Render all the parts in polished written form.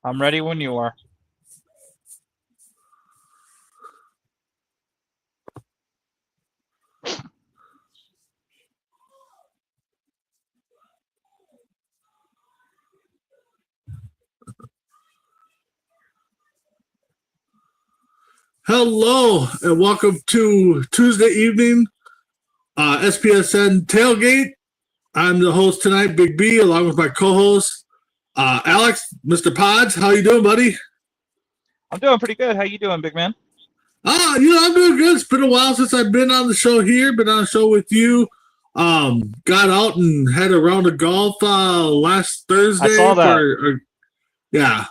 I'm ready when you are. Hello and welcome to Tuesday evening SPSN Tailgate. I'm the host tonight, Big B, along with my co-host Alex, Mr. Pods. How you doing, buddy? I'm doing pretty good. How you doing, big man? I'm doing good. It's been a while since I've been on the show here. Been on the show with you. Got out and had a round of golf last Thursday. I saw that. Yeah.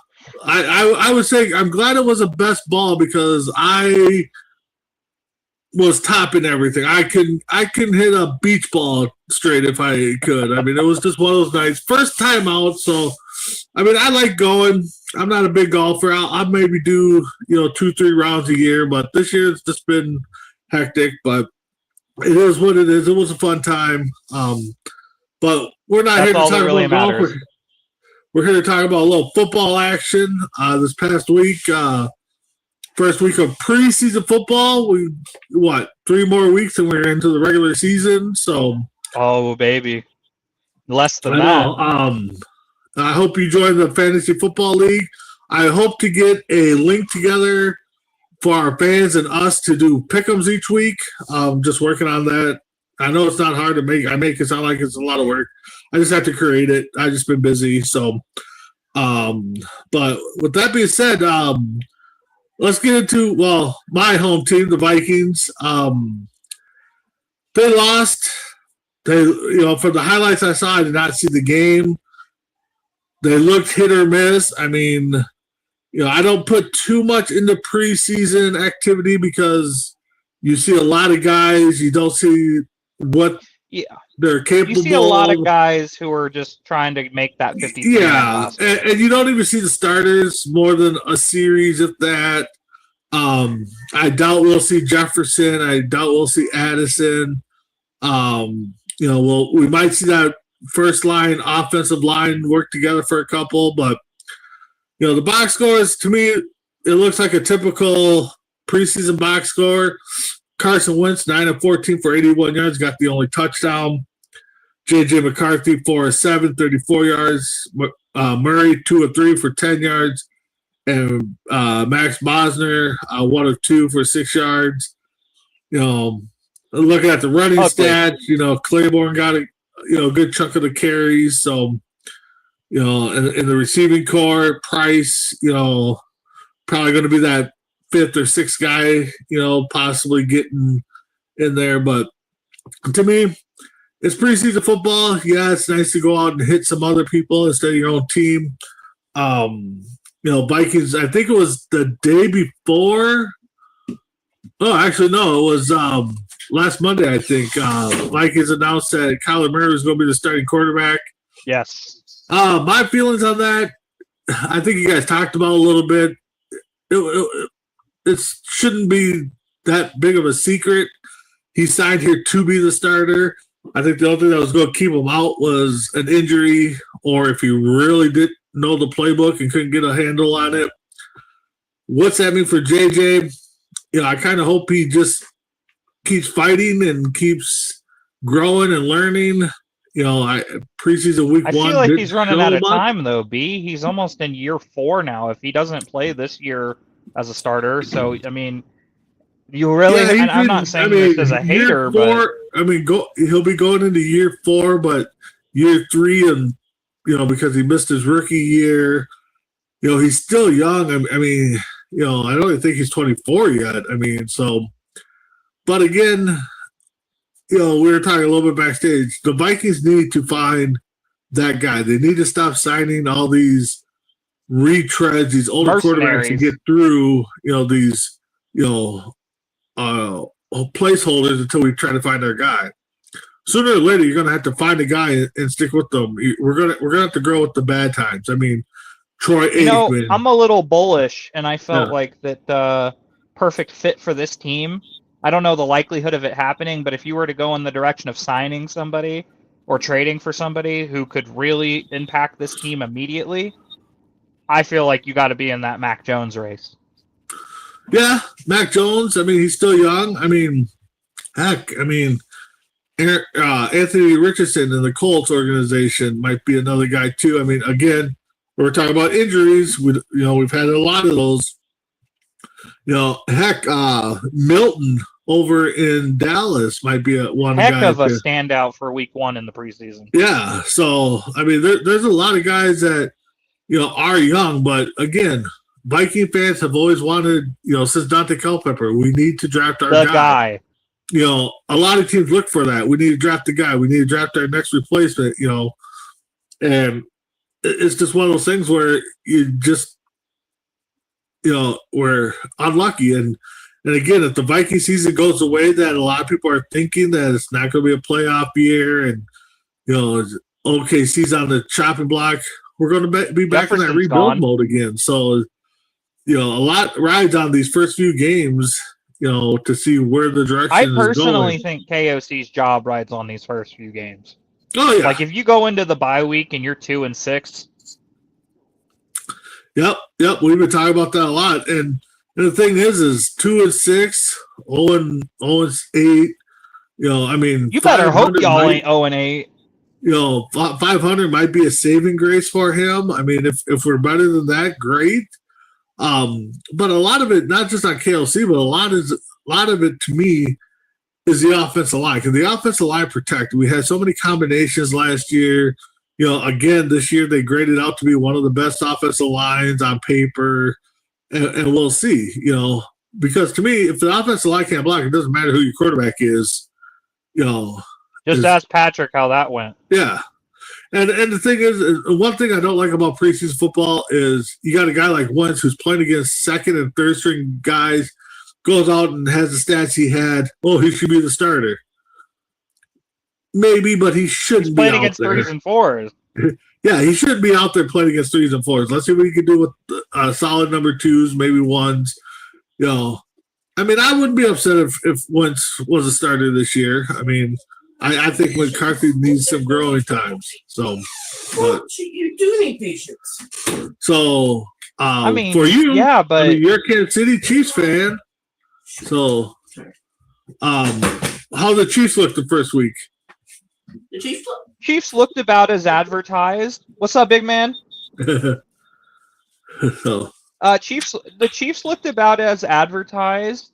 I would say I'm glad it was a best ball because I was topping everything. I can hit a beach ball straight if I could. I mean, it was just one of those nights. First time out, so I mean, I like going. I'm not a big golfer. I'll maybe do 2-3 rounds a year, but this year it's just been hectic. But it is what it is. It was a fun time. But we're not here to talk about golf. We're here to talk about a little football action this past week. First week of preseason football. 3 more weeks and we're into the regular season. So, oh baby, less than that. I hope you join the Fantasy Football League. I hope to get a link together for our fans and us to do pick'ems each week. Just working on that. I know it's not hard to make. I make it sound like it's a lot of work. I just have to create it. I've just been busy. So, but with that being said, let's get into, my home team, the Vikings. They lost. From the highlights I saw, I did not see the game. They looked hit or miss. I mean, I don't put too much into preseason activity because you see a lot of guys. You don't see what they're capable of. You see a lot of guys who are just trying to make that 50. Yeah, and you don't even see the starters more than a series, if that. I doubt we'll see Jefferson. I doubt we'll see Addison. We might see that first line, offensive line work together for a couple, but the box scores, to me, it looks like a typical preseason box score. Carson Wentz, 9 of 14 for 81 yards, got the only touchdown. J.J. McCarthy, 4 of 7, 34 yards. Murray, 2 of 3 for 10 yards. And Max Bosner, 1 of 2 for 6 yards. Looking at the running stats, Claiborne got a good chunk of the carries. So, in the receiving core, Price, probably going to be that 5th or 6th guy, possibly getting in there. But to me, it's preseason football. Yeah, it's nice to go out and hit some other people instead of your own team. Vikings, I think it was the day before. Oh, actually, no, it was last Monday, I think. Vikings announced that Kyler Murray was going to be the starting quarterback. Yes. My feelings on that, I think you guys talked about a little bit. It shouldn't be that big of a secret. He signed here to be the starter. I think the only thing that was going to keep him out was an injury, or if he really didn't know the playbook and couldn't get a handle on it. What's that mean for JJ? I kind of hope he just keeps fighting and keeps growing and learning. Preseason week 1. I feel like he's running out of time, though, B. He's almost in year 4 now if he doesn't play this year as a starter. So, I mean, you really – and I'm not saying this as a hater, but – he'll be going into year 4, but year 3 and, because he missed his rookie year, he's still young. I don't even think he's 24 yet. But again – we were talking a little bit backstage. The Vikings need to find that guy. They need to stop signing all these retreads, these older quarterbacks to get through, these, placeholders until we try to find our guy. Sooner or later, you're going to have to find a guy and stick with them. We're gonna have to grow with the bad times. Troy Aikman. I'm a little bullish, and I felt like that the perfect fit for this team. I don't know the likelihood of it happening, but if you were to go in the direction of signing somebody or trading for somebody who could really impact this team immediately, I feel like you got to be in that Mac Jones race. Yeah, Mac Jones. I mean, he's still young. I mean, heck, I mean, Anthony Richardson in the Colts organization might be another guy too. I mean, again, we're talking about injuries. We've had a lot of those. Heck, Milton over in Dallas might be one heck guy of a standout for week 1 in the preseason. Yeah, so I mean, there's a lot of guys that are young, but again, Viking fans have always wanted, since Dante Culpepper, we need to draft our guy. A lot of teams look for that. We need to draft the guy. We need to draft our next replacement. And it's just one of those things where you just we're unlucky. And again, if the Viking season goes away, that a lot of people are thinking that it's not going to be a playoff year, and OKC's on the chopping block, we're going to be back in that rebuild mode again. So, a lot rides on these first few games, to see where the direction is going. I personally think KOC's job rides on these first few games. Oh yeah, like if you go into the bye week and you're 2-6. Yep. We've been talking about that a lot, and the thing is 2-6, 0-8. I mean, you better hope y'all ain't 0-8. 500 might be a saving grace for him. I mean, if we're better than that, great. But a lot of it, not just on KLC, but a lot of it to me is the offensive line, because the offensive line protected. We had so many combinations last year. Again, this year they graded out to be one of the best offensive lines on paper, and we'll see. Because to me, if the offensive line can't block, it doesn't matter who your quarterback is. Just ask Patrick how that went. Yeah. And the thing is, one thing I don't like about preseason football is you got a guy like Wentz who's playing against second and third string guys, goes out and has the stats he had. Oh, he should be the starter. Maybe, but he shouldn't be out there. Against 3s and 4s. Yeah, he shouldn't be out there playing against 3s and 4s. Let's see what he can do with solid number 2s, maybe 1s. I mean, I wouldn't be upset if Wentz was a starter this year. I mean, I think McCarthy needs some growing times. So, but you do need patience. So, I mean, for you, yeah, but I mean, you're a Kansas City Chiefs fan. So, how the Chiefs look the first week? The Chiefs looked about as advertised. What's up, big man? So, the Chiefs looked about as advertised.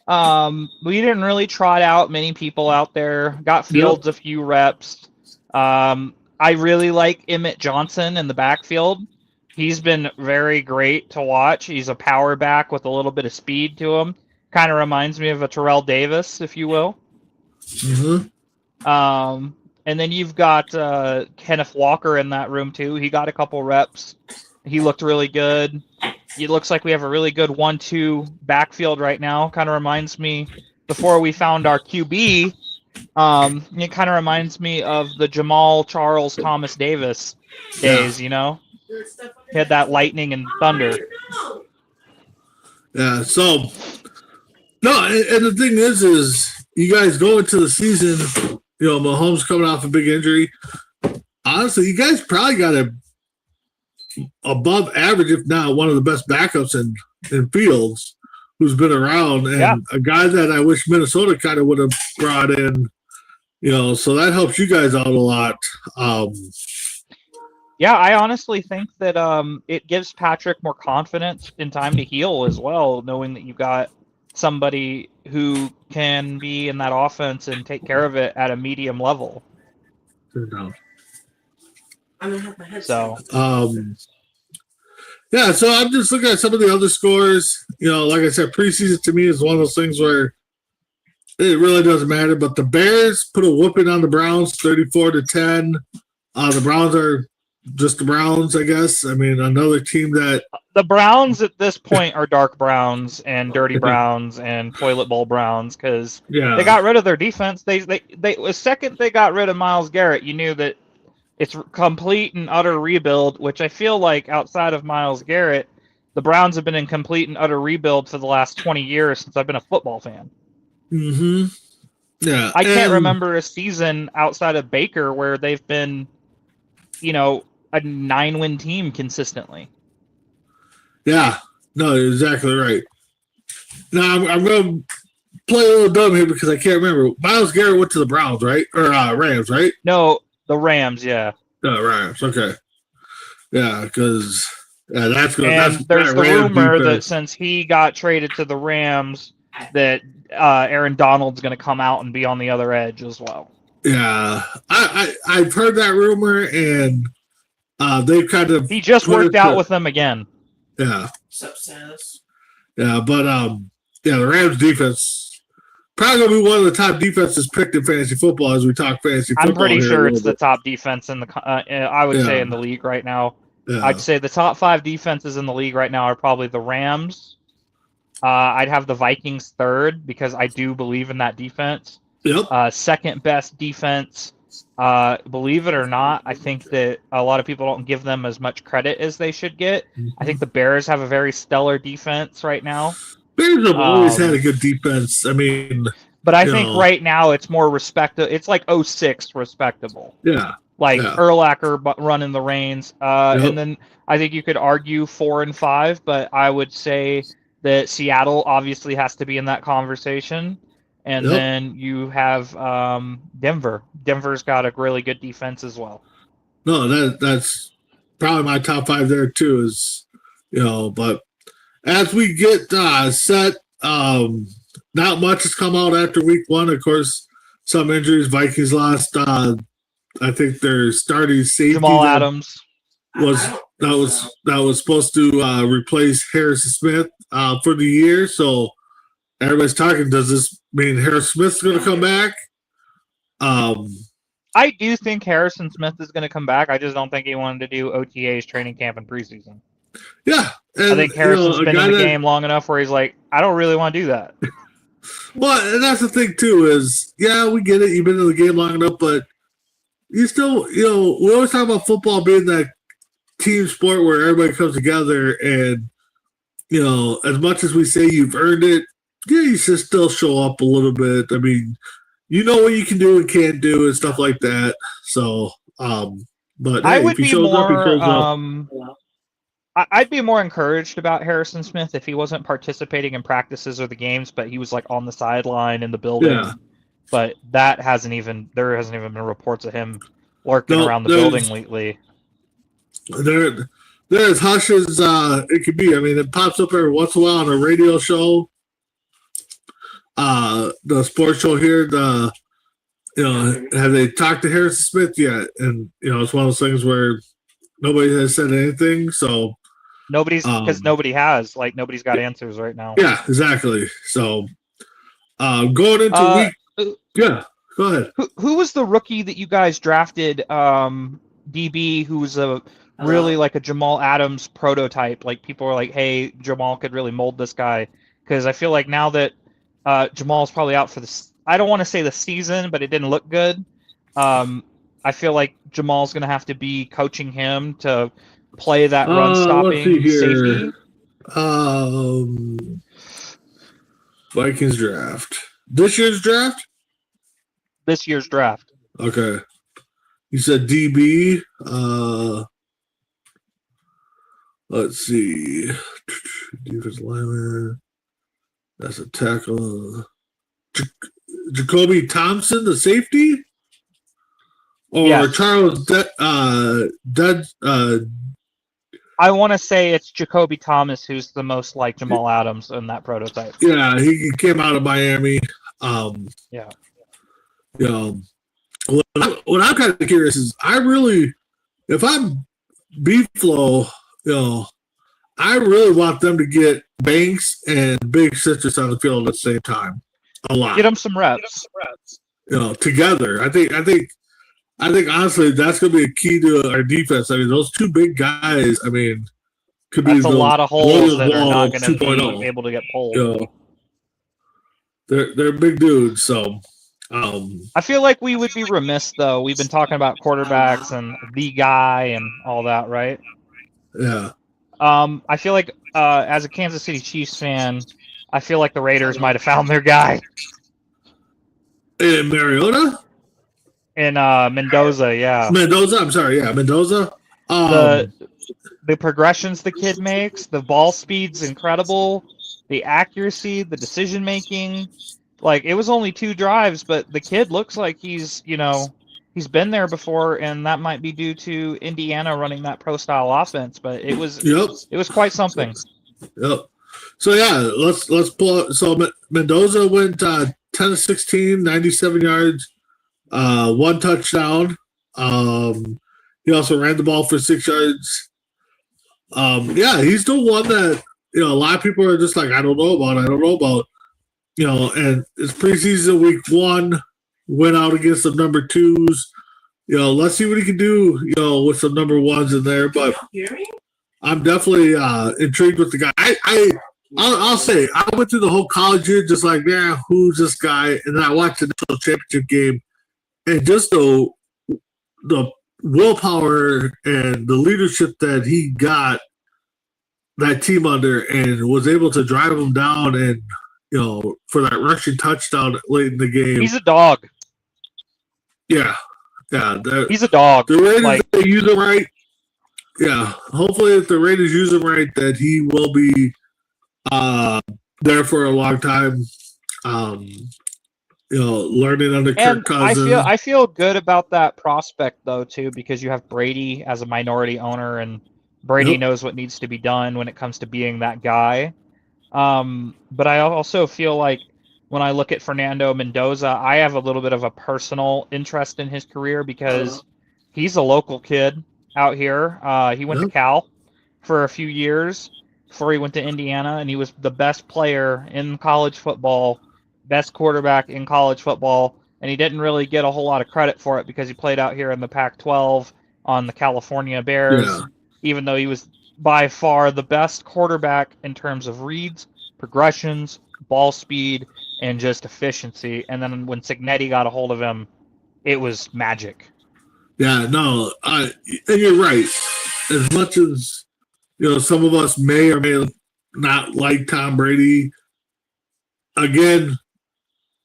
We didn't really trot out many people out there. Got Fields a few reps. I really like Emmett Johnson in the backfield. He's been very great to watch. He's a power back with a little bit of speed to him. Kind of reminds me of a Terrell Davis, if you will. Mm-hmm. And then you've got Kenneth Walker in that room too. He got a couple reps. He looked really good. It looks like we have a really good 1-2 backfield right now. Kind of reminds me, before we found our QB, it kind of reminds me of the Jamal Charles Thomas Davis days, He had that lightning and thunder. Yeah, so, no, and the thing is you guys go into the season, Mahomes coming off a big injury. Honestly, you guys probably got a above average, if not one of the best backups in Fields, who's been around, and a guy that I wish Minnesota kind of would have brought in, so that helps you guys out a lot. Yeah, I honestly think that it gives Patrick more confidence in time to heal as well, knowing that you got somebody who can be in that offense and take care of it at a medium level. I'm gonna have my head. So, yeah. So I'm just looking at some of the other scores. Like I said, preseason to me is one of those things where it really doesn't matter. But the Bears put a whooping on the Browns, 34-10. The Browns are just the Browns, I guess. I mean, another team that the Browns at this point are dark browns and dirty browns and toilet bowl browns because they got rid of their defense. They the second they got rid of Myles Garrett, you knew that. It's complete and utter rebuild, which I feel like outside of Myles Garrett, the Browns have been in complete and utter rebuild for the last 20 years since I've been a football fan. Mm-hmm. Yeah. I can't remember a season outside of Baker where they've been, a 9-win team consistently. Yeah, no, you're exactly right. Now I'm going to play a little dumb here because I can't remember. Myles Garrett went to the Browns, right? Or Rams, right? No, the Rams, yeah. No, Rams. Okay. Yeah, because that's good. And That's there's that the Rams rumor that defense. since he got traded to the Rams, that Aaron Donald's going to come out and be on the other edge as well. Yeah, I've heard that rumor, and they've kind of he just worked out with them again. Yeah. What's up, Sass? Yeah, but the Rams defense probably gonna be one of the top defenses picked in fantasy football as we talk fantasy football. I'm pretty sure it's the top defense in the I would say in the league right now. Yeah. I'd say the top 5 defenses in the league right now are probably the Rams. I'd have the Vikings third because I do believe in that defense. Yep. Second best defense. Believe it or not, I think that a lot of people don't give them as much credit as they should get. I think the Bears have a very stellar defense right now. Bears have always had a good defense. I mean, but I think right now it's more respectable. It's like 06 respectable. Yeah. Like Urlacher running the reins. And then I think you could argue 4 and 5, but I would say that Seattle obviously has to be in that conversation. And then you have Denver. Denver's got a really good defense as well. No, that's probably my top 5 there too. Is but as we get set, not much has come out after week 1. Of course, some injuries. Vikings lost. I think their starting safety Jamal Adams was supposed to replace Harrison Smith for the year. So everybody's talking. Does this mean Harrison Smith's going to come back? I do think Harrison Smith is going to come back. I just don't think he wanted to do OTAs, training camp, and preseason. Yeah, I think Harrison's been in the game long enough where he's like, I don't really want to do that. Well, and that's the thing too is, we get it. You've been in the game long enough, but you still, we always talk about football being that team sport where everybody comes together, and as much as we say you've earned it, you should still show up a little bit. I mean, you know what you can do and can't do and stuff like that. So, but I hey, would if he be shows more. up, he shows up. I'd be more encouraged about Harrison Smith if he wasn't participating in practices or the games, but he was like on the sideline in the building. Yeah. But there hasn't even been reports of him lurking around the building lately. They're as hush as it could be. I mean, it pops up every once in a while on a radio show. The sports show here, have they talked to Harrison Smith yet? And, it's one of those things where nobody has said anything. So because nobody has, nobody's got answers right now. Yeah, exactly. So going into week, go ahead. Who was the rookie that you guys drafted? DB, who was really like a Jamal Adams prototype. Like people were like, "Hey, Jamal could really mold this guy." Because I feel like now that Jamal's probably out for this, I don't want to say the season, but it didn't look good. I feel like Jamal's going to have to be coaching him to play that run-stopping safety. Vikings draft. This year's draft? This year's draft. Okay. You said DB. Let's see. Defensive lineman. That's a tackle. Jacoby Thompson, the safety? Or yes. Charles I want to say it's Jacoby Thomas who's the most like Jamal Adams in that prototype. Yeah, he came out of Miami. Yeah. What I'm kind of curious is if I'm B-Flow, I really want them to get Banks and Big Citrus on the field at the same time. A lot. Get them some reps. Together. I think honestly that's going to be a key to our defense. I mean, those two big guys. I mean, could be a lot of holes that are not going to be able to get pulled. They're big dudes. So I feel like we would be remiss though. We've been talking about quarterbacks and the guy and all that, right? Yeah. I feel like as a Kansas City Chiefs fan, I feel like the Raiders might have found their guy. In Mariota? In Mendoza, yeah. Mendoza, I'm sorry, yeah, Mendoza. the progressions the kid makes, the ball speed's incredible, the accuracy, the decision making. Like, it was only 2 drives, but the kid looks like he's been there before, and that might be due to Indiana running that pro style offense. But it was quite something. Yep. So yeah, let's pull up. So Mendoza went 10 of 16, 97 yards, 1 touchdown. He also ran the ball for 6 yards. Yeah, he's the one that a lot of people are just like, I don't know about. And it's preseason week 1, went out against the number 2s. Let's see what he can do, with some number 1s in there. But I'm definitely intrigued with the guy. I'll say, I went through the whole college year just like, who's this guy? And then I watched the national championship game, and just the willpower and the leadership that he got that team under, and was able to drive them down, and for that rushing touchdown late in the game. He's a dog. Yeah. He's a dog. The Raiders, they use him right. Yeah. Hopefully, if the Raiders use him right, that he will be there for a long time. Learning under Kirk Cousins. I feel good about that prospect though too, because you have Brady as a minority owner, and Brady knows what needs to be done when it comes to being that guy. But I also feel like when I look at Fernando Mendoza, I have a little bit of a personal interest in his career because he's a local kid out here. He went to Cal for a few years before he went to Indiana, and he was the best player in college football, best quarterback in college football, and he didn't really get a whole lot of credit for it because he played out here in the Pac-12 on the California Bears, even though he was by far the best quarterback in terms of reads, progressions, ball speed, and just efficiency. And then when Cignetti got a hold of him, it was magic. Yeah, no, and you're right. As much as some of us may or may not like Tom Brady, again,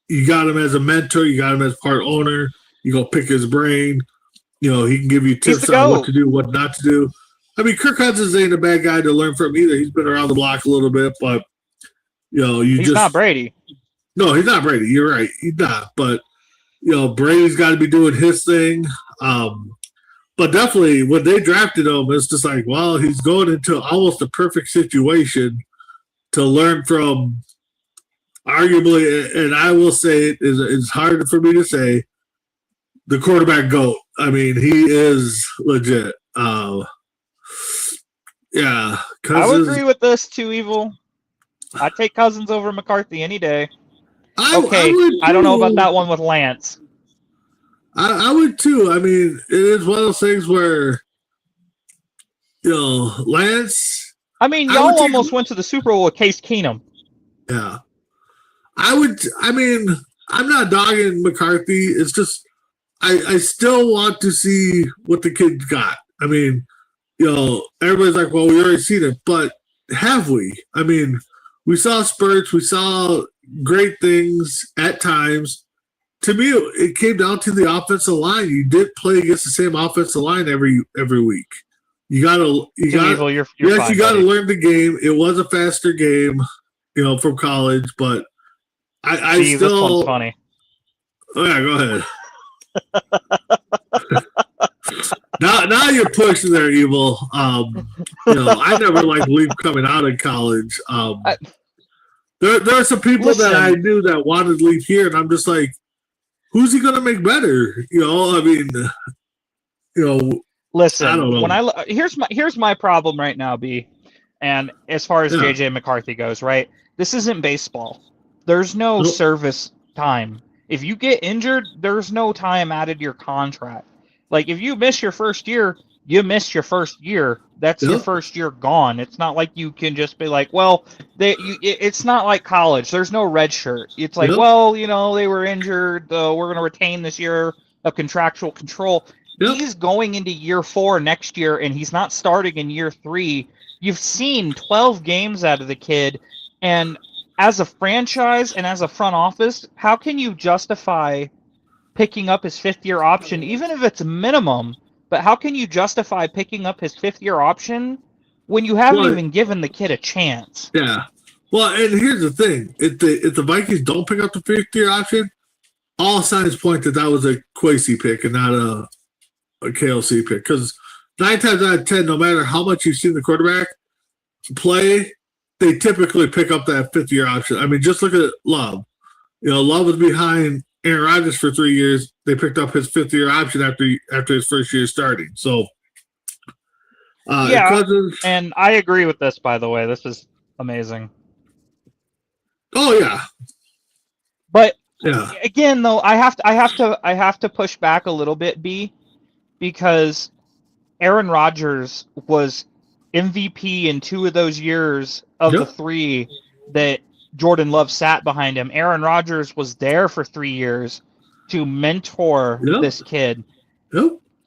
you got him as a mentor, you got him as part owner. You go pick his brain. He can give you tips on what to do, what not to do. I mean, Kirk Cousins ain't a bad guy to learn from either. He's been around the block a little bit, but he's not Brady. No, he's not Brady. You're right. He's not. But Brady's got to be doing his thing. But definitely, when they drafted him, it's just like, well, he's going into almost a perfect situation to learn from. Arguably, and I will say it's hard for me to say, the quarterback GOAT. I mean, he is legit. Yeah, Cousins. I would agree with this too, Evil. I'd take Cousins over McCarthy any day. I don't know about that one with Lance. I would too. I mean, it is one of those things where, Lance. I mean, y'all almost went to the Super Bowl with Case Keenum. Yeah. I mean, I'm not dogging McCarthy. It's just, I still want to see what the kid got. I mean, everybody's like, well, we already seen it, but have we? I mean, we saw spurts, we saw great things at times. To me, it came down to the offensive line. You did play against the same offensive line every week. You gotta learn the game. It was a faster game, from college, but I Steve, still. This one's funny. Oh yeah, go ahead. Now you're pushing there, Evil. I never liked Leaf coming out of college. There are some people that I knew that wanted Leaf here, and I'm just like, who's he gonna make better? I mean, Listen, I don't know. When here's my problem right now, B. And as far as JJ McCarthy goes, right? This isn't baseball. There's no service time. If you get injured, there's no time added to your contract. Like, if you miss your first year, you missed your first year. That's your first year gone. It's not like you can just be like, well, it's not like college. There's no red shirt. It's like, well, they were injured. We're going to retain this year of contractual control. He's going into year 4 next year, and he's not starting in year 3. You've seen 12 games out of the kid, and as a franchise and as a front office, how can you justify picking up his 5th-year option, even if it's minimum, but how can you justify picking up his 5th-year option when you haven't Well, even given the kid a chance? Yeah. Well, and here's the thing: if the Vikings don't pick up the 5th-year option, all signs point that was a Kwesi pick and not a KLC pick. Because 9 times out of 10, no matter how much you've seen the quarterback play, they typically pick up that 5th-year option. I mean, just look at Love. Love was behind Aaron Rodgers for 3 years. They picked up his 5th-year option after his first year starting. So, Cousins, and I agree with this. By the way, this is amazing. Oh yeah, but again, though, I have to push back a little bit, because Aaron Rodgers was MVP in 2 of those years of the 3 that Jordan Love sat behind him. Aaron Rodgers was there for 3 years to mentor this kid.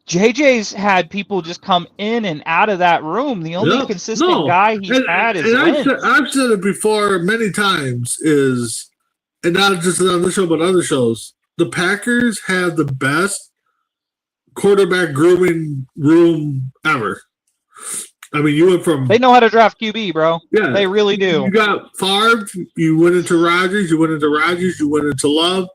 JJ's had people just come in and out of that room. The only consistent guy he's had is Wentz. I've said it before many times and not just on this show, but other shows, the Packers have the best quarterback grooming room ever. I mean, you went from... They know how to draft QB, bro. Yeah. They really do. You got Favre, you went into Rodgers, you went into Love.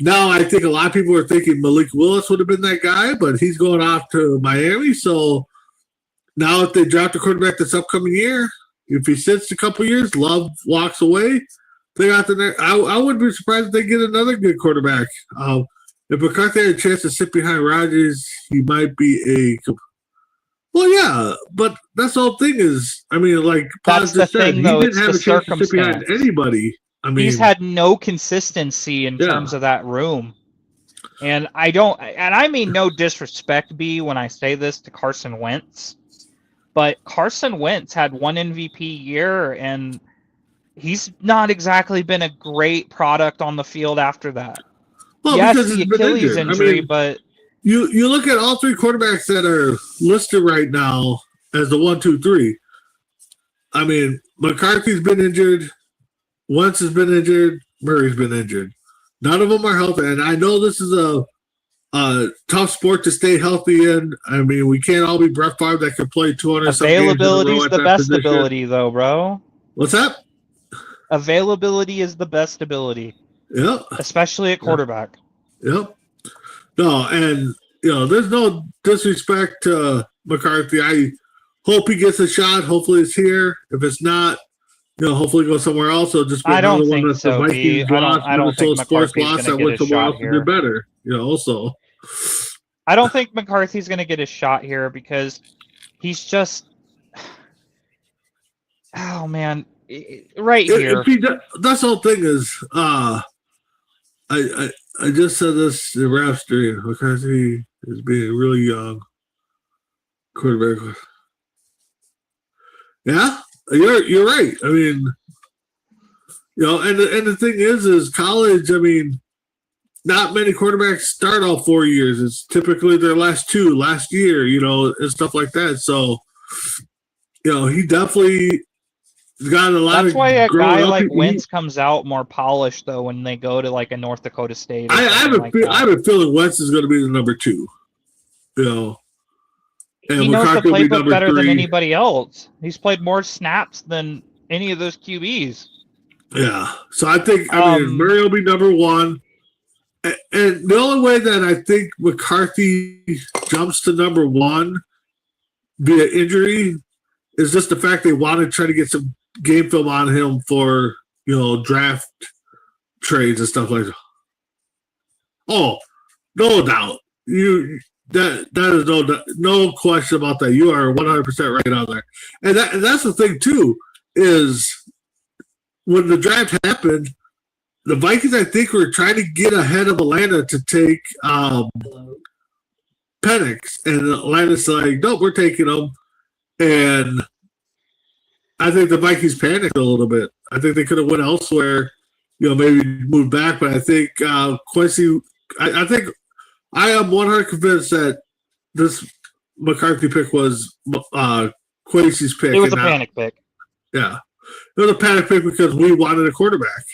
Now I think a lot of people are thinking Malik Willis would have been that guy, but he's going off to Miami. So now if they draft a quarterback this upcoming year, if he sits a couple years, Love walks away, they got the next. I wouldn't be surprised if they get another good quarterback. If McCarthy had a chance to sit behind Rodgers, he might be a... Well, yeah, but that's the whole thing is, I mean, like Paz just said, he didn't have a chance to sit behind anybody. I mean, he's had no consistency in terms of that room. And I mean no disrespect, when I say this to Carson Wentz, but Carson Wentz had 1 MVP year, and he's not exactly been a great product on the field after that. Well, yes, the Achilles injury, but... You look at all 3 quarterbacks that are listed right now as the 1, 2, 3. I mean, McCarthy's been injured, Wentz has been injured, Murray's been injured. None of them are healthy, and I know this is a tough sport to stay healthy in. I mean, we can't all be Brett Favre that can play 200. Availability is the best ability, though, bro. What's that? Availability is the best ability. Yeah, especially at quarterback. Yep. No, and there's no disrespect to McCarthy. I hope he gets a shot. Hopefully, it's here. If it's not, hopefully go somewhere else. So just I don't think so. I don't think McCarthy's going to get a shot here. Do better, Also, I don't think McCarthy's going to get a shot here because he's just, oh man, right here. That's the whole thing is, I just said this in Rap Street. McCarthy is being really young quarterback. Yeah, you're right. I mean, and the thing is college. I mean, not many quarterbacks start all 4 years. It's typically their last year, and stuff like that. So, he definitely got a lot. That's why a guy like Wentz comes out more polished, though, when they go to like a North Dakota State. I have a feeling Wentz is going to be the number 2. And he knows the McCarthy playbook better than anybody else. He's played more snaps than any of those QBs. Yeah, so I think Murray will be number 1, and the only way that I think McCarthy jumps to number 1 via injury is just the fact they want to try to get some game film on him for draft trades and stuff like that. Oh, no doubt. That is no question about that. You are 100% right on there. And that's the thing too, is when the draft happened, the Vikings I think were trying to get ahead of Atlanta to take Penix, and Atlanta's like, nope, we're taking him. And I think the Vikings panicked a little bit. I think they could have went elsewhere, maybe moved back. But I think Quincy. I think I am 100% convinced that this McCarthy pick was Quincy's pick. It was a panic pick. Yeah, it was a panic pick because we wanted a quarterback.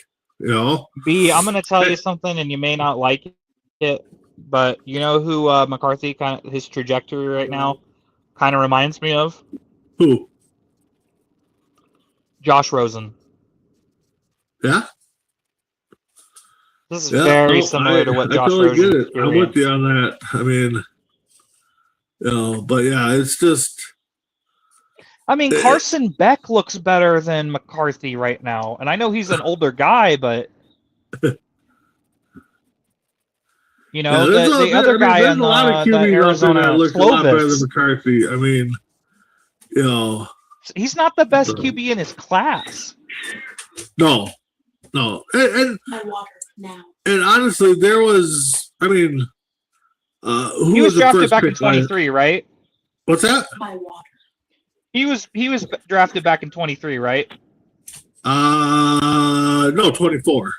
B, I'm going to tell you something, and you may not like it, but you know who McCarthy his trajectory right now kind of reminds me of? Who? Josh Rosen. Yeah. This is very similar to what Josh Rosen get it. I'm with you on that. I mean, but yeah, it's just. I mean, Carson Beck looks better than McCarthy right now, and I know he's an older guy, but you know the other guy on the Arizona looks a lot better than McCarthy. I mean, he's not the best QB in his class. No, and honestly, there was. I mean, he was drafted back in 23, right? What's that? He was drafted back in 23, right? No, 24.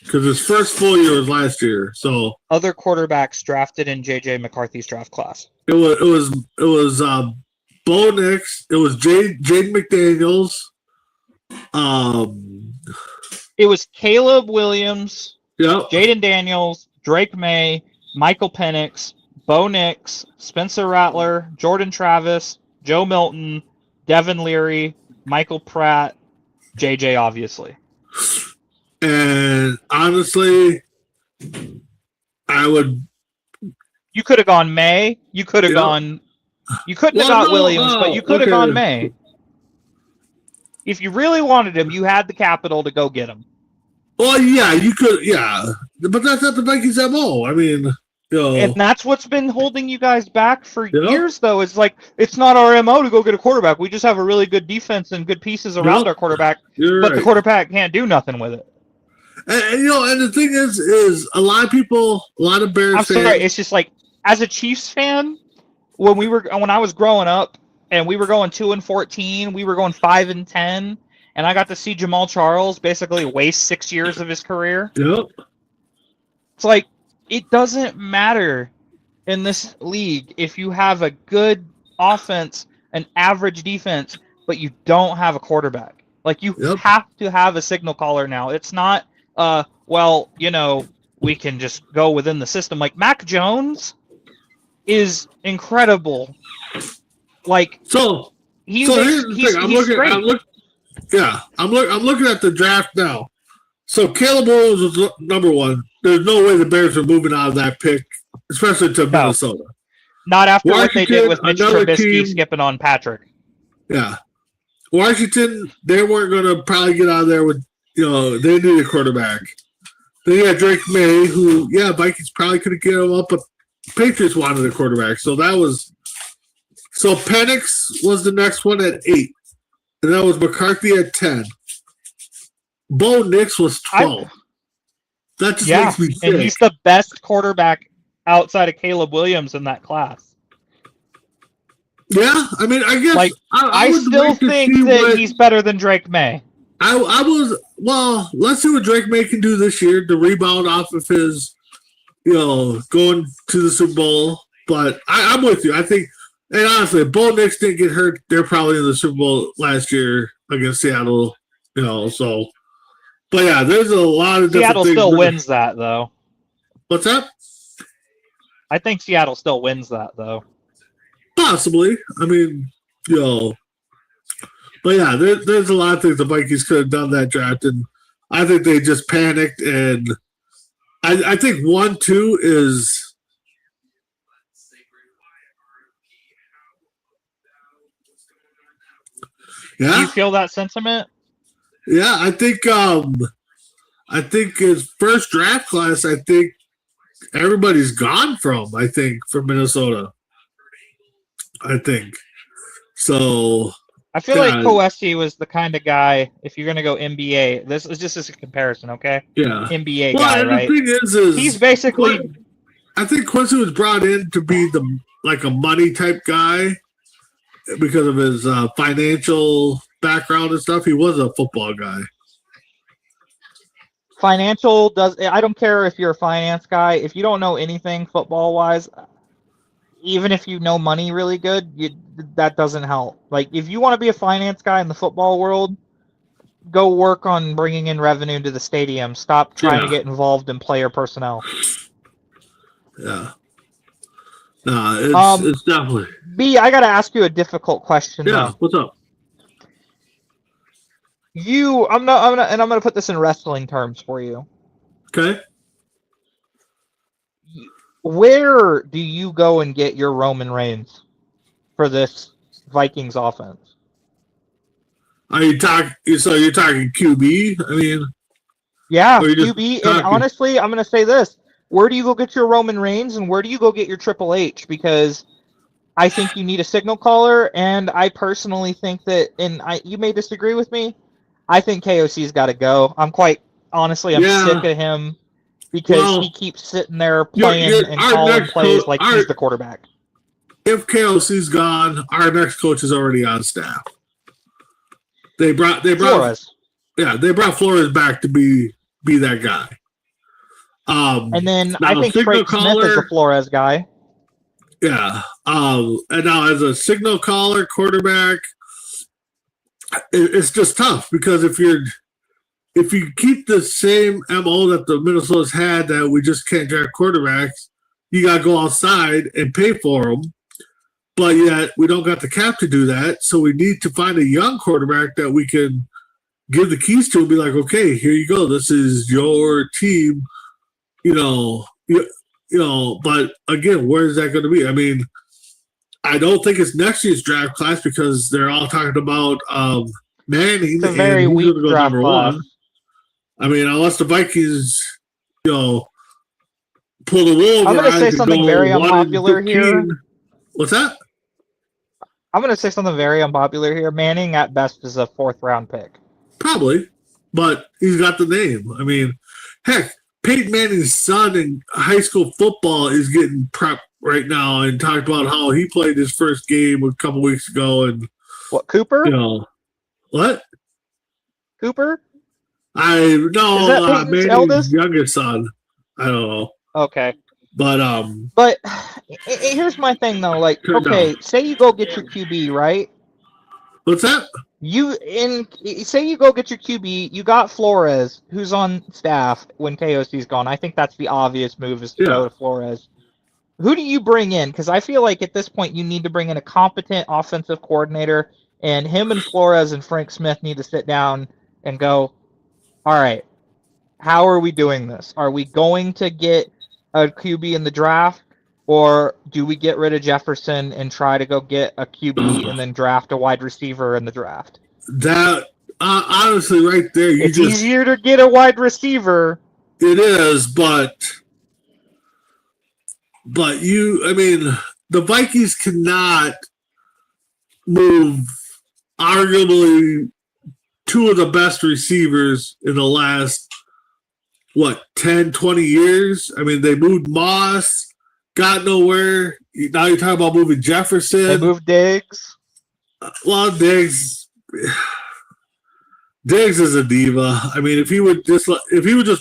Because his first full year was last year. So other quarterbacks drafted in JJ McCarthy's draft class. It was Bo Nix. It was Jaden McDaniels. It was Caleb Williams. Yep. Jaden Daniels, Drake May, Michael Penix, Bo Nix, Spencer Rattler, Jordan Travis, Joe Milton, Devin Leary, Michael Pratt, JJ, obviously. And honestly, you could have gone May. You could have gone. You couldn't have got Williams, but you could have gone May. If you really wanted him, you had the capital to go get him. Well, yeah, you could, yeah, but that's not the Vikings MO. I mean, and that's what's been holding you guys back for years, though. It's like it's not our MO to go get a quarterback. We just have a really good defense and good pieces around our quarterback, but the quarterback can't do nothing with it. And and the thing is a lot of people, a lot of Bears fans. Sorry, it's just like as a Chiefs fan, when I was growing up and we were going 2-14, we were going 5-10, and I got to see Jamal Charles basically waste 6 years of his career. Yep. It's like it doesn't matter in this league if you have a good offense, an average defense, but you don't have a quarterback. Like you have to have a signal caller now. It's not well, we can just go within the system. Like Mac Jones is incredible. Like here's the thing. I'm looking at the draft now. So Caleb Williams was number one. There's no way the Bears are moving out of that pick, especially to Minnesota. Not after what they did with Mitch Trubisky skipping on Patrick. Yeah. Washington, they weren't going to probably get out of there with, they need a quarterback. Then you had Drake May, who, Vikings probably could have given him up, but Patriots wanted a quarterback. So Penix was the next one at 8. And that was McCarthy at 10. Bo Nix was 12. That just makes me sick. And he's the best quarterback outside of Caleb Williams in that class. Yeah, I mean, I guess I still think that he's better than Drake May. Let's see what Drake May can do this year to rebound off of his, going to the Super Bowl. But I'm with you. I think, and honestly, if Bo Nix didn't get hurt, they're probably in the Super Bowl last year against Seattle. So. But yeah, there's a lot of Seattle still wins that, though. What's that? I think Seattle still wins that, though. Possibly. I mean, but yeah, there's a lot of things the Vikings could have done that draft, and I think they just panicked. And I think 1-2 is. Yeah. Do you feel that sentiment? Yeah, I think his first draft class, I think everybody's gone from Minnesota. I think. So I feel like Coesti was the kind of guy, if you're gonna go NBA, this is just as a comparison, okay? Yeah. NBA guy, right? The thing is he's basically I think Quincy was brought in to be a money type guy because of his financial background and stuff. He was a football guy. I don't care if you're a finance guy. If you don't know anything football wise, even if you know money really good, that doesn't help. Like if you want to be a finance guy in the football world, go work on bringing in revenue to the stadium. Stop trying to get involved in player personnel. Yeah. No, it's definitely. B, I got to ask you a difficult question, Yeah, though. what's up? I'm gonna put this in wrestling terms for you. Okay. Where do you go and get your Roman Reigns for this Vikings offense? Are you talking? So you're talking QB? I mean, yeah, QB. And honestly, I'm gonna say this: where do you go get your Roman Reigns, and where do you go get your Triple H? Because I think you need a signal caller, and I personally think that, and you may disagree with me, I think KOC's got to go. I'm sick of him because he keeps sitting there playing and calling plays like he's the quarterback. If KOC's gone, our next coach is already on staff. They brought Flores. Yeah, they brought Flores back to be that guy. And then I think Frank Smith is the Flores guy. Yeah. And now as a signal caller quarterback, it's just tough because if you keep the same MO that the Minnesota's had, that we just can't draft quarterbacks, you got to go outside and pay for them. But yet we don't got the cap to do that. So we need to find a young quarterback that we can give the keys to and be like, okay, here you go. This is your team, but again, where is that going to be? I mean, I don't think it's next year's draft class because they're all talking about Manning. It's a very weak draft class. I mean, unless the Vikings, pull the wool over. I'm going to say something very unpopular here. What's that? I'm going to say something very unpopular here. Manning, at best, is a 4th-round pick. Probably, but he's got the name. I mean, heck, Peyton Manning's son in high school football is getting prepped right now and talked about how he played his first game a couple weeks ago. And what, Cooper? What? Cooper? Is that Peyton's eldest? Youngest son. I don't know. Okay. But here's my thing though. Like, okay, say you go get your QB, right? What's that? Say you go get your QB, you got Flores, who's on staff when KOC's gone. I think that's the obvious move is to go to Flores. Who do you bring in? Because I feel like at this point you need to bring in a competent offensive coordinator, and him and Flores and Frank Smith need to sit down and go, all right, how are we doing this? Are we going to get a QB in the draft, or do we get rid of Jefferson and try to go get a QB and then draft a wide receiver in the draft? That honestly, right there, it's easier to get a wide receiver. It is, but the Vikings cannot move arguably 2 of the best receivers in the last 10, 20 years. I mean, they moved Moss, got nowhere. Now you're talking about moving Jefferson. They moved Diggs. Well, Diggs is a diva. I mean, if he would just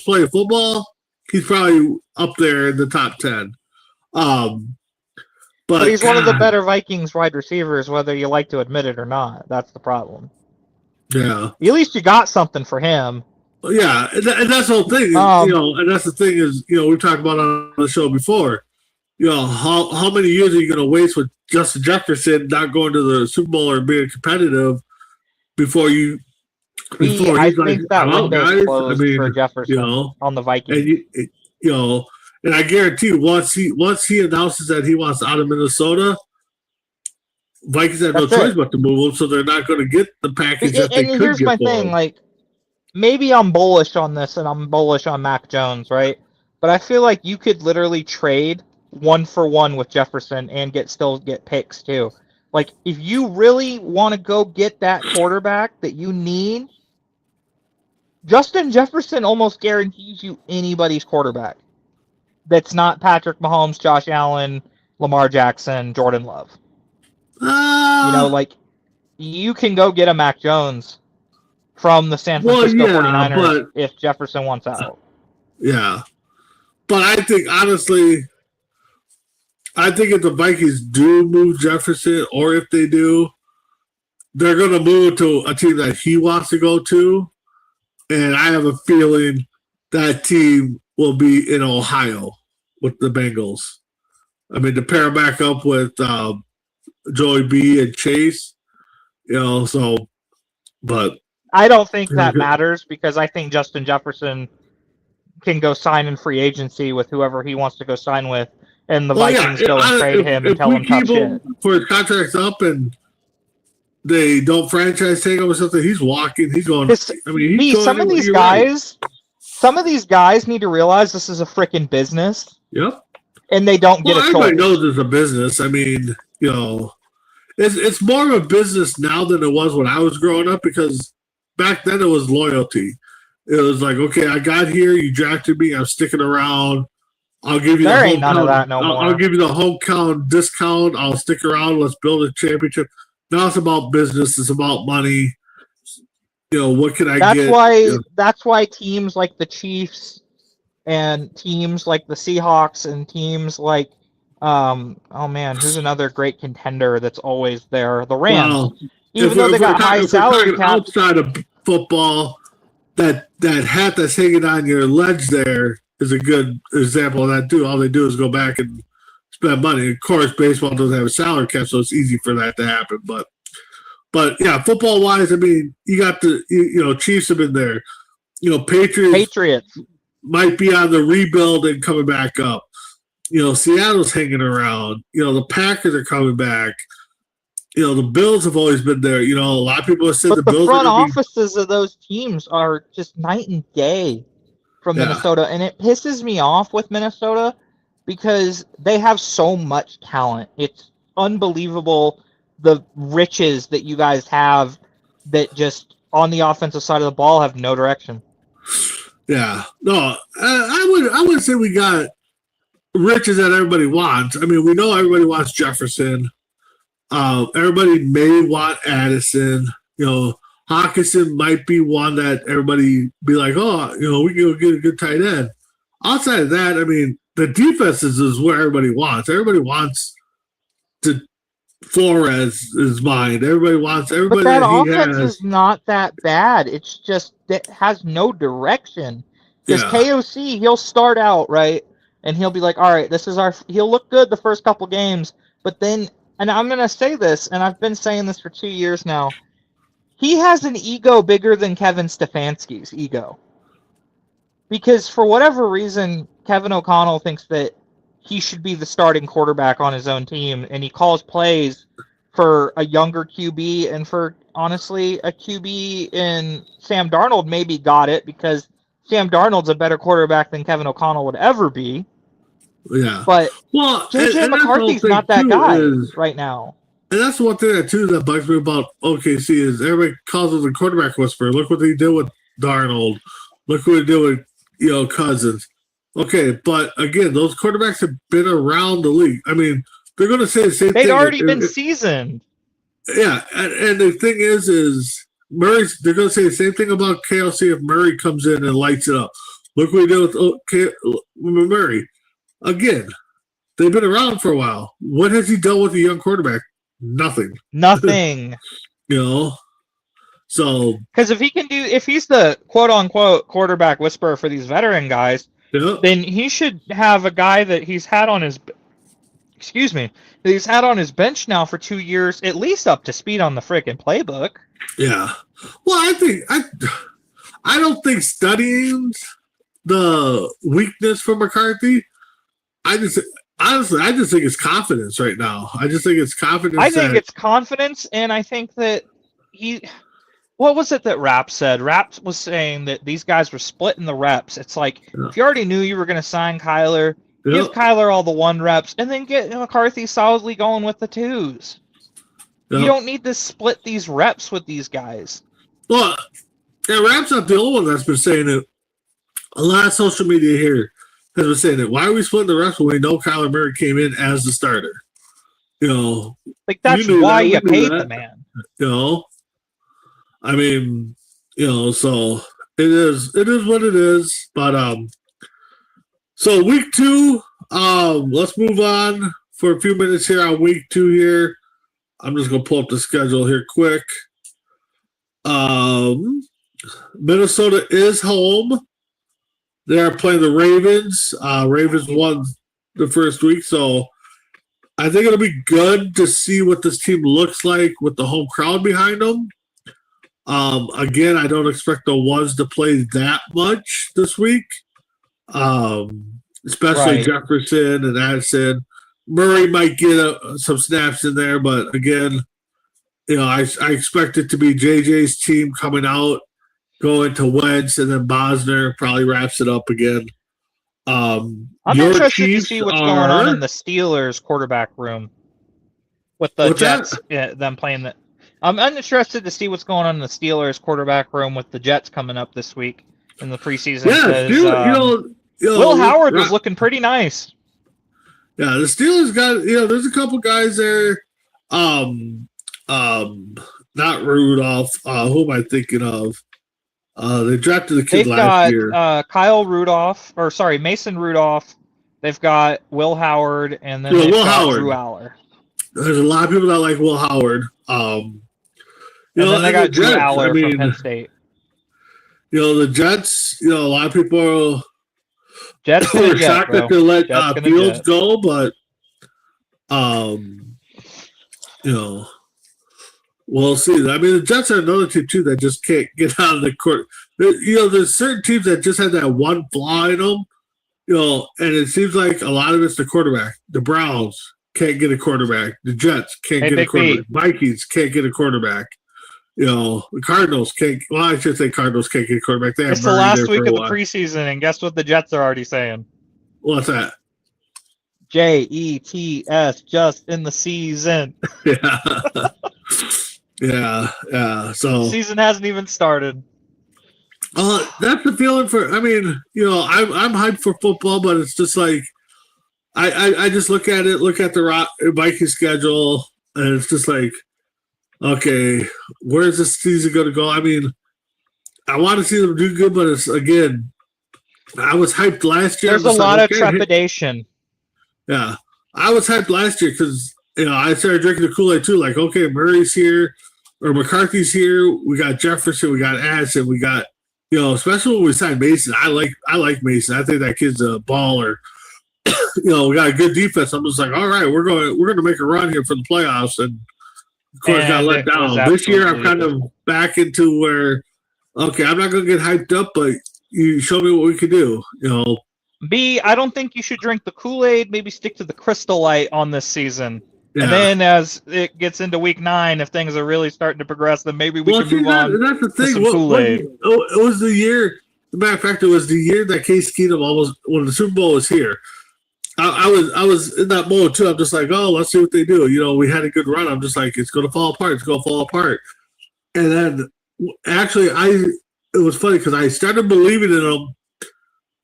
play football, he's probably up there in the top 10. But he's one of the better Vikings wide receivers, whether you like to admit it or not. That's the problem. Yeah. At least you got something for him. Yeah, and that's the whole thing. And that's the thing is, we've talked about on the show before. How many years are you going to waste with Justin Jefferson not going to the Super Bowl or being competitive before you? I think that window's closed for Jefferson on the Vikings. And I guarantee you, once he announces that he wants out of Minnesota, Vikings have no choice but to move him, so they're not going to get the package that they could get. And here's my thing, like, maybe I'm bullish on this, and I'm bullish on Mac Jones, right? But I feel like you could literally trade 1-for-1 with Jefferson and still get picks too. Like, if you really want to go get that quarterback that you need, Justin Jefferson almost guarantees you anybody's quarterback. That's not Patrick Mahomes, Josh Allen, Lamar Jackson, Jordan Love. You can go get a Mac Jones from the San Francisco 49ers if Jefferson wants out. Yeah. But I think, honestly, if the Vikings do move Jefferson, or if they do, they're going to move to a team that he wants to go to, and I have a feeling that team will be in Ohio with the Bengals. I mean, to pair back up with Joey B and Chase, but I don't think that matters because I think Justin Jefferson can go sign in free agency with whoever he wants to go sign with, and the Vikings go and trade him and tell him tough shit. For his contract's up and they don't franchise tag him or something, he's walking. He's going. Some of these guys need to realize this is a freaking business. Yep. And they don't get a choice. Everybody knows it's a business. I mean, it's more of a business now than it was when I was growing up because back then it was loyalty. It was like, okay, I got here, you drafted me, I'm sticking around. I'll give you none of that no more. I'll give you the hometown discount. I'll stick around. Let's build a championship. Now it's about business. It's about money. What can I get? That's why teams like the Chiefs and teams like the Seahawks and teams like who's another great contender that's always there? The Rams. Well, even though they got high salary cap. Outside of football, that hat that's hanging on your ledge there is a good example of that too. All they do is go back and spend money. Of course, baseball doesn't have a salary cap, so it's easy for that to happen. But yeah, football wise, I mean, you got the Chiefs have been there. Patriots might be on the rebuild and coming back up. Seattle's hanging around. The Packers are coming back. The Bills have always been there. A lot of people have said the Bills. The front offices of those teams are just night and day from Minnesota, and it pisses me off with Minnesota because they have so much talent. It's unbelievable the riches that you guys have that just on the offensive side of the ball have no direction. Yeah, no, I would say we got riches that everybody wants. I mean, we know everybody wants Jefferson. Everybody may want Addison. Hawkinson might be one that everybody be like, we can go get a good tight end. Outside of that, I mean, the defenses is what everybody wants. Everybody wants to Flores is mine. Everybody wants everybody. But that offense is not that bad. It's just it has no direction. Because KOC, he'll start out right, and he'll be like, "All right, this is our." He'll look good the first couple games, but then, and I'm gonna say this, and I've been saying this for 2 years now. He has an ego bigger than Kevin Stefanski's ego. Because for whatever reason, Kevin O'Connell thinks that he should be the starting quarterback on his own team, and he calls plays for a younger QB, and for, honestly, a QB in Sam Darnold maybe got it, because Sam Darnold's a better quarterback than Kevin O'Connell would ever be. Yeah. But J.J. McCarthy's not that guy right now. And that's one thing that bugs me about OKC is everybody calls him the quarterback whisperer. Look what they did with Darnold. Look what they did with Cousins. Okay, but again, those quarterbacks have been around the league. I mean, they're going to say the same thing. They've already been seasoned. Yeah, and the thing is Murray's. They're going to say the same thing about KLC if Murray comes in and lights it up. Look what he did with Murray. Again, they've been around for a while. What has he done with a young quarterback? Nothing. So because if he's the quote unquote quarterback whisperer for these veteran guys, then he should have a guy that he's had on his bench now for 2 years, at least up to speed on the freaking playbook. Yeah. Well, I don't think studying the weakness for McCarthy. Honestly, I just think it's confidence right now. I just think it's confidence. I think it's confidence, and I think that what was it that Rapp said? Rapp was saying that these guys were splitting the reps. It's like, if you already knew you were going to sign Kyler, give Kyler all the 1 reps, and then get McCarthy solidly going with the 2s. You don't need to split these reps with these guys. Well, Rapp's not the only one that's been saying it. A lot of social media here has been saying it. Why are we splitting the reps when we know Kyler Murray came in as the starter? That's why you paid the man. I mean, so it is what it is. But so week 2, let's move on for a few minutes here on week 2 here. I'm just gonna pull up the schedule here quick. Minnesota is home. They are playing the Ravens. Ravens won the first week, so I think it'll be good to see what this team looks like with the home crowd behind them. Again, I don't expect the ones to play that much this week, especially Jefferson and Addison. Murray might get some snaps in there, but again, I expect it to be JJ's team coming out, going to Wentz, and then Bosner probably wraps it up again. I'm interested to see what's going on in the Steelers quarterback room with the Jets. Them playing the. I'm interested to see what's going on in the Steelers quarterback room with the Jets coming up this week in the preseason. Yeah, Will Howard was looking pretty nice. Yeah, the Steelers got there's a couple guys there. Not Rudolph. Who am I thinking of? They drafted the kid last year. Mason Rudolph. They've got Will Howard, and then Will got Howard. Drew Aller. There's a lot of people that like Will Howard. And then they got Drew Aller from Penn State. The Jets. A lot of people Jets were shocked that they let Fields go, but we'll see. I mean, the Jets are another team too that just can't get out of the court. There's certain teams that just have that one flaw in them. And it seems like a lot of it's the quarterback. The Browns can't get a quarterback. The Jets can't get a quarterback. Vikings can't get a quarterback. The Cardinals can't. Well, I should say Cardinals can't get a quarterback. It's the last week of the preseason, and guess what the Jets are already saying? What's that? JETS, just in the season. Yeah. So the season hasn't even started. That's the feeling for. I mean, I'm hyped for football, but it's just like I just look at the Vikings schedule, and it's just like, okay, where's this season going to go? I mean, I want to see them do good, but it's again, I was hyped last year. There's a lot of trepidation. Yeah, I was hyped last year because I started drinking the Kool-Aid too. Like, okay, Murray's here, or McCarthy's here. We got Jefferson. We got Addison. We got especially when we signed Mason. I like Mason. I think that kid's a baller. We got a good defense. I'm just like, all right, we're going to make a run here for the playoffs, and of course got let down. This year, I'm kind of back into where, okay, I'm not going to get hyped up, but you show me what we can do. B, I don't think you should drink the Kool-Aid. Maybe stick to the Crystal Light on this season. Yeah. And then as it gets into week 9, if things are really starting to progress, then maybe we can move on. That's the thing. To some Kool-Aid. It was the year. As a matter of fact, it was the year that Case Keenum when the Super Bowl was here. I was in that mode too. I'm just like, oh, let's see what they do. We had a good run. I'm just like, it's going to fall apart. It's going to fall apart. And then actually, it was funny because I started believing in them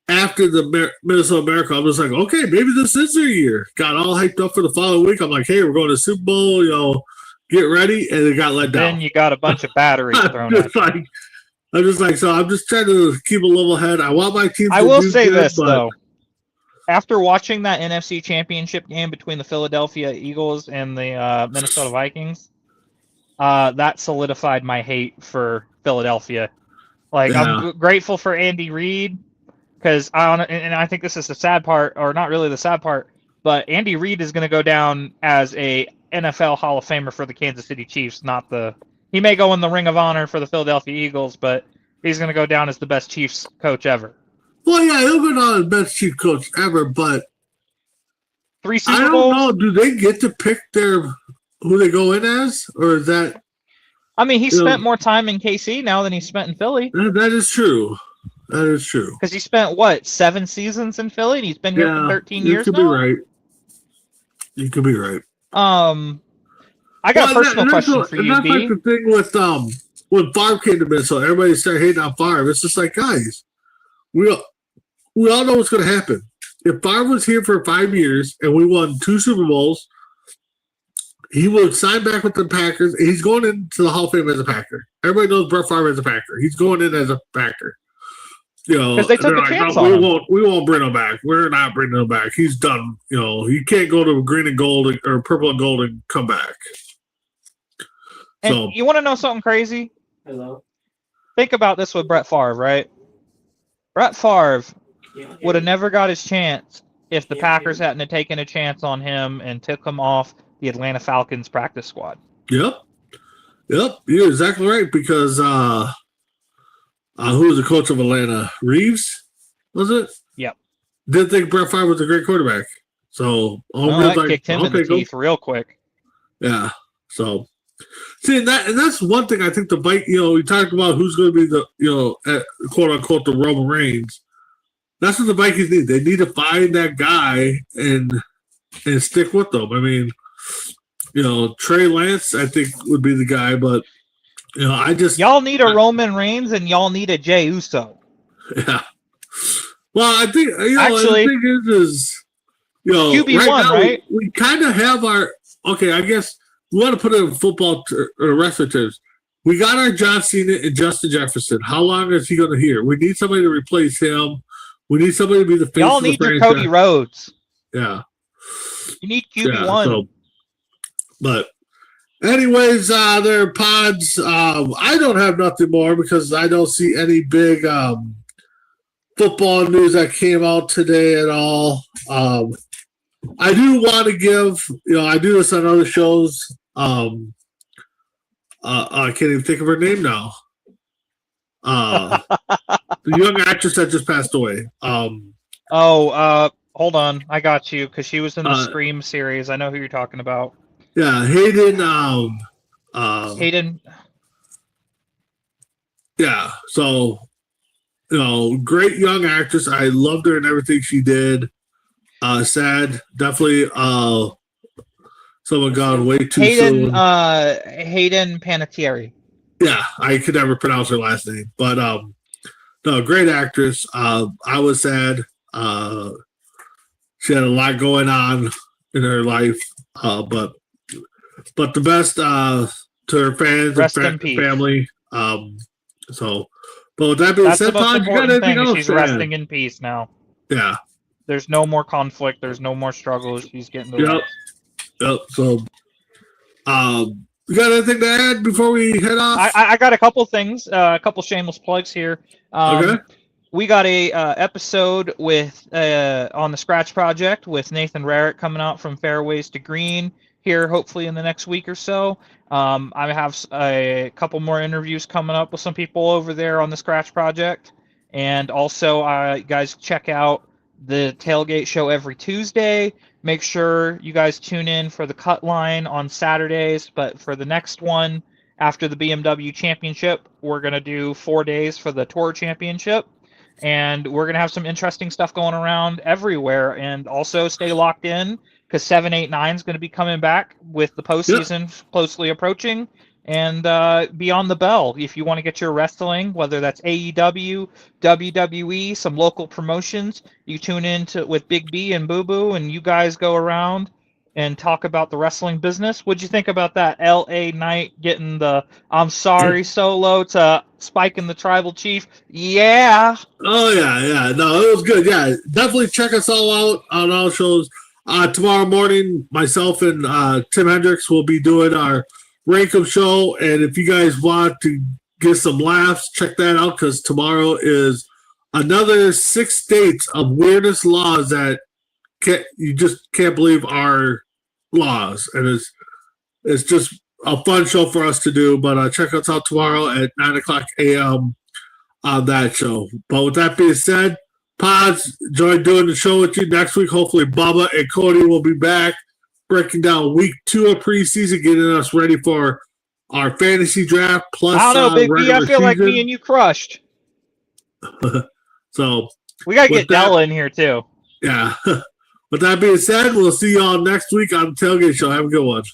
after the Minnesota Miracle. I was like, okay, maybe this is their year. Got all hyped up for the following week. I'm like, hey, we're going to the Super Bowl. Get ready, and it got let down. Then you got a bunch of batteries thrown at you. I'm just like, so I'm just trying to keep a level head. I want my team. I will say this though. After watching that NFC Championship game between the Philadelphia Eagles and the Minnesota Vikings, that solidified my hate for Philadelphia. I'm grateful for Andy Reid because I think this is the sad part, or not really the sad part, but Andy Reid is going to go down as a NFL Hall of Famer for the Kansas City Chiefs. He may go in the Ring of Honor for the Philadelphia Eagles, but he's going to go down as the best Chiefs coach ever. Well, yeah, he'll go down as best Chief coach ever, but 3 Super Bowls? I don't know. Do they get to pick who they go in as, or is that? I mean, he spent more time in KC now than he spent in Philly. That is true. That is true. Because he spent 7 seasons in Philly, and he's been here for 13 years now. You could be right. You could be right. I got a personal question for you, that's B. Like the thing with when Favre came to Minnesota, everybody started hating on Favre. It's just like, guys, we all know what's going to happen. If Favre was here for 5 years and we won 2 Super Bowls, he would sign back with the Packers. He's going into the Hall of Fame as a Packer. Everybody knows Brett Favre as a Packer. He's going in as a Packer. Because they took a chance on him. We won't bring him back. We're not bringing him back. He's done. He can't go to green and gold or purple and gold and come back. And you want to know something crazy? Hello. Think about this with Brett Favre, right? Brett Favre Yeah, would have never got his chance if the Yeah, Packers yeah. hadn't taken a chance on him and took him off the Atlanta Falcons practice squad. Yep. You're exactly right because who was the coach of Atlanta? Reeves, was it? Yep. Didn't think Brett Favre was a great quarterback. So that kicked him in the teeth real quick. Yeah. So see and that's one thing I think the bite. We talked about who's going to be the quote unquote the Roman Reigns. That's what the Vikings need. They need to find that guy and stick with them. I mean, Trey Lance I think would be the guy, but y'all need a Roman Reigns and y'all need a Jey Uso. Yeah. Well, I think actually the thing is QB1, right now, right? We kind of have our I guess we want to put it in football or wrestling terms. We got our John Cena and Justin Jefferson. How long is he going to hear? We need somebody to replace him. We need somebody to be the face y'all of the need your franchise. Cody Rhodes. Yeah. You need QB1. But anyways, their pods. I don't have nothing more because I don't see any big football news that came out today at all. I do want to give, I do this on other shows. I can't even think of her name now. The young actress that just passed away. Hold on. I got you because she was in the Scream series. I know who you're talking about. Yeah, Hayden. Hayden. Yeah, so great young actress. I loved her and everything she did. Sad, definitely. Someone gone way too soon. Hayden Panettiere. Yeah, I could never pronounce her last name, but no, great actress. I was sad. She had a lot going on in her life, but the best to her fans and family. So, but with that being said, Todd, you got anything else? She's resting in peace now. Yeah. There's no more conflict. There's no more struggles. She's getting to rest. Yep. So, you got anything to add before we head off? I got a couple things, a couple shameless plugs here. Okay. We got a episode with on the Scratch Project with Nathan Rarick coming out from Fairways to Green here, hopefully in the next week or so. I have a couple more interviews coming up with some people over there on the Scratch Project, and also guys check out the Tailgate show every Tuesday. Make sure you guys tune in for the cut line on Saturdays, but for the next one after the BMW Championship, we're going to do 4 days for the Tour Championship, and we're going to have some interesting stuff going around everywhere. And also stay locked in because 789 is going to be coming back with the postseason closely approaching. And be on the bell if you want to get your wrestling, whether that's AEW, WWE, some local promotions. You tune in with Big B and Boo Boo, and you guys go around and talk about the wrestling business. What'd you think about that LA Knight getting the I'm sorry solo to Spike and the Tribal Chief? Yeah. Oh, yeah. No, it was good. Yeah, definitely check us all out on all shows. Tomorrow morning, myself and Tim Hendricks will be doing our Rankum show, and if you guys want to get some laughs, check that out because tomorrow is another 6 states of weirdest laws that you just can't believe are laws, and it's just a fun show for us to do. But check us out tomorrow at 9:00 a.m. on that show. But with that being said, Pods, enjoyed doing the show with you. Next week, hopefully Bubba and Cody will be back, breaking down week 2 of preseason, getting us ready for our fantasy draft. Plus, I don't know, Big B. I feel like me and you crushed. So we gotta get Della in here too. Yeah. With that being said, we'll see y'all next week on the Tailgate Show. Have a good one.